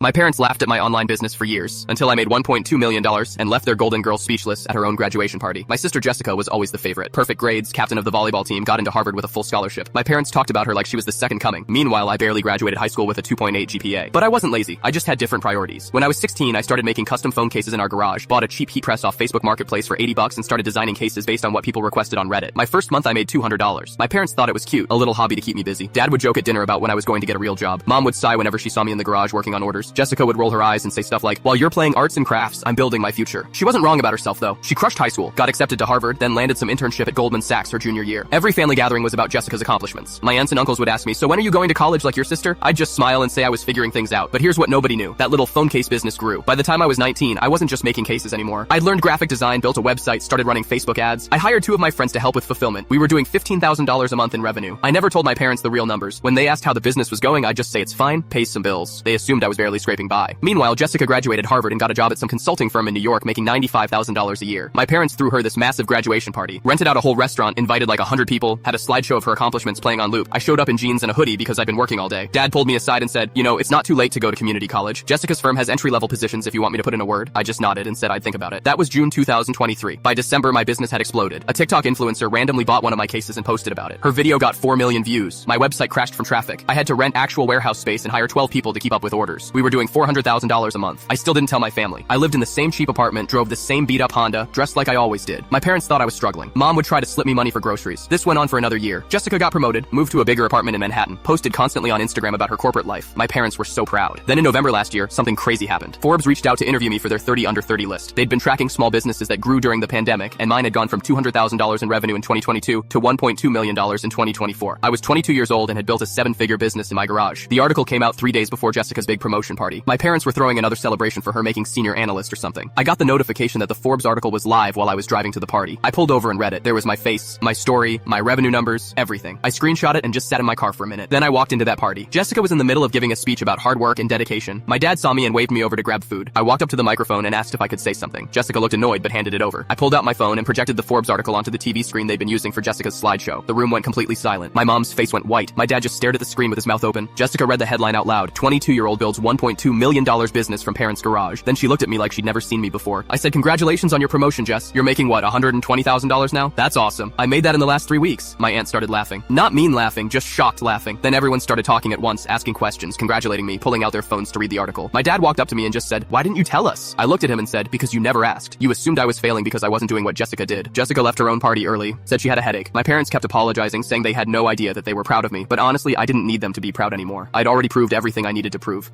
My parents laughed at my online business for years, until I made $1.2 million and left their golden girl speechless at her own graduation party. My sister Jessica was always the favorite. Perfect grades, captain of the volleyball team, got into Harvard with a full scholarship. My parents talked about her like she was the second coming. Meanwhile, I barely graduated high school with a 2.8 GPA. But I wasn't lazy, I just had different priorities. When I was 16, I started making custom phone cases in our garage, bought a cheap heat press off Facebook Marketplace for $80 and started designing cases based on what people requested on Reddit. My first month I made $200. My parents thought it was cute, a little hobby to keep me busy. Dad would joke at dinner about when I was going to get a real job. Mom would sigh whenever she saw me in the garage working on orders. Jessica would roll her eyes and say stuff like, "While you're playing arts and crafts, I'm building my future." She wasn't wrong about herself though. She crushed high school, got accepted to Harvard, then landed some internship at Goldman Sachs her junior year. Every family gathering was about Jessica's accomplishments. My aunts and uncles would ask me, "So when are you going to college like your sister?" I'd just smile and say I was figuring things out. But here's what nobody knew. That little phone case business grew. By the time I was 19, I wasn't just making cases anymore. I'd learned graphic design, built a website, started running Facebook ads. I hired 2 of my friends to help with fulfillment. We were doing $15,000 a month in revenue. I never told my parents the real numbers. When they asked how the business was going, I'd just say it's fine, pays some bills. They assumed I was barely scraping by. Meanwhile, Jessica graduated Harvard and got a job at some consulting firm in New York making $95,000 a year. My parents threw her this massive graduation party, rented out a whole restaurant, invited like 100 people, had a slideshow of her accomplishments playing on loop. I showed up in jeans and a hoodie because I'd been working all day. Dad pulled me aside and said, "You know, it's not too late to go to community college. Jessica's firm has entry-level positions if you want me to put in a word." I just nodded and said I'd think about it. That was June 2023. By December, my business had exploded. A TikTok influencer randomly bought one of my cases and posted about it. Her video got 4 million views. My website crashed from traffic. I had to rent actual warehouse space and hire 12 people to keep up with orders. We were doing $400,000 a month. I still didn't tell my family. I lived in the same cheap apartment, drove the same beat-up Honda, dressed like I always did. My parents thought I was struggling. Mom would try to slip me money for groceries. This went on for another year. Jessica got promoted, moved to a bigger apartment in Manhattan, posted constantly on Instagram about her corporate life. My parents were so proud. Then in November last year, something crazy happened. Forbes reached out to interview me for their 30 under 30 list. They'd been tracking small businesses that grew during the pandemic, and mine had gone from $200,000 in revenue in 2022 to $1.2 million in 2024. I was 22 years old and had built a 7-figure business in my garage. The article came out 3 days before Jessica's big promotion party. My parents were throwing another celebration for her making senior analyst or something. I got the notification that the Forbes article was live while I was driving to the party. I pulled over and read it. There was my face, my story, my revenue numbers, everything. I screenshot it and just sat in my car for a minute. Then I walked into that party. Jessica was in the middle of giving a speech about hard work and dedication. My dad saw me and waved me over to grab food. I walked up to the microphone and asked if I could say something. Jessica looked annoyed but handed it over. I pulled out my phone and projected the Forbes article onto the TV screen they'd been using for Jessica's slideshow. The room went completely silent. My mom's face went white. My dad just stared at the screen with his mouth open. Jessica read the headline out loud. 22-year-old builds $1.2 million business from parents' garage. Then she looked at me like she'd never seen me before. I said, "Congratulations on your promotion, Jess. You're making what, $120,000 now? That's awesome. I made that in the last 3 weeks." My aunt started laughing. Not mean laughing, just shocked laughing. Then everyone started talking at once, asking questions, congratulating me, pulling out their phones to read the article. My dad walked up to me and just said, "Why didn't you tell us?" I looked at him and said, "Because you never asked. You assumed I was failing because I wasn't doing what Jessica did." Jessica left her own party early, said she had a headache. My parents kept apologizing, saying they had no idea that they were proud of me, but honestly, I didn't need them to be proud anymore. I'd already proved everything I needed to prove.